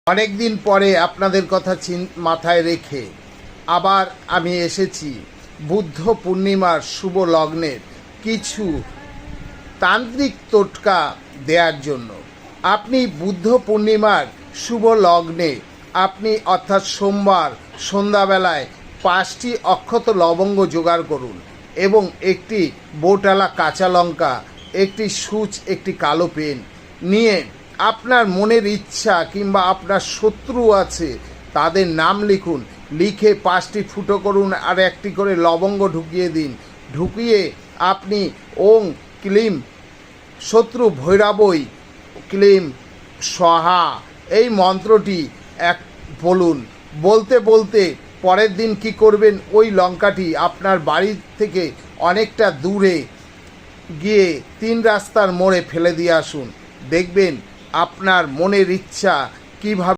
অনেক দিন পরে আপনাদের কথা মাথায় রেখে আবার আমি এসেছি বুদ্ধ পূর্ণিমার শুভ লগ্নের কিছু তান্ত্রিক টোটকা দেওয়ার জন্য। আপনি বুদ্ধ পূর্ণিমার শুভ লগ্নে আপনি অর্থাৎ সোমবার সন্ধ্যাবেলায় 5টি অক্ষত লবঙ্গ জোগাড় করুন এবং একটি বোটালা কাঁচা লঙ্কা, একটি সূচ, একটি কালো পেন নিয়ে আপনার মনের ইচ্ছা কিংবা আপনার শত্রু আছে তাদের নাম লিখুন, লিখে 5টি ফুটো করুন আর একটি করে লবঙ্গ ঢুকিয়ে দিন। ঢুকিয়ে আপনি ওং ক্লিম শত্রু ভৈরবই ক্লিম স্বাহা এই মন্ত্রটি বলুন। বলতে বলতে পরের দিন কি করবেন, ওই লঙ্কাটি আপনার বাড়ি থেকে অনেকটা দূরে গিয়ে 3 রাস্তার মোড়ে ফেলে দিয়ে আসুন। দেখবেন আপনার মনের ইচ্ছা কীভাবে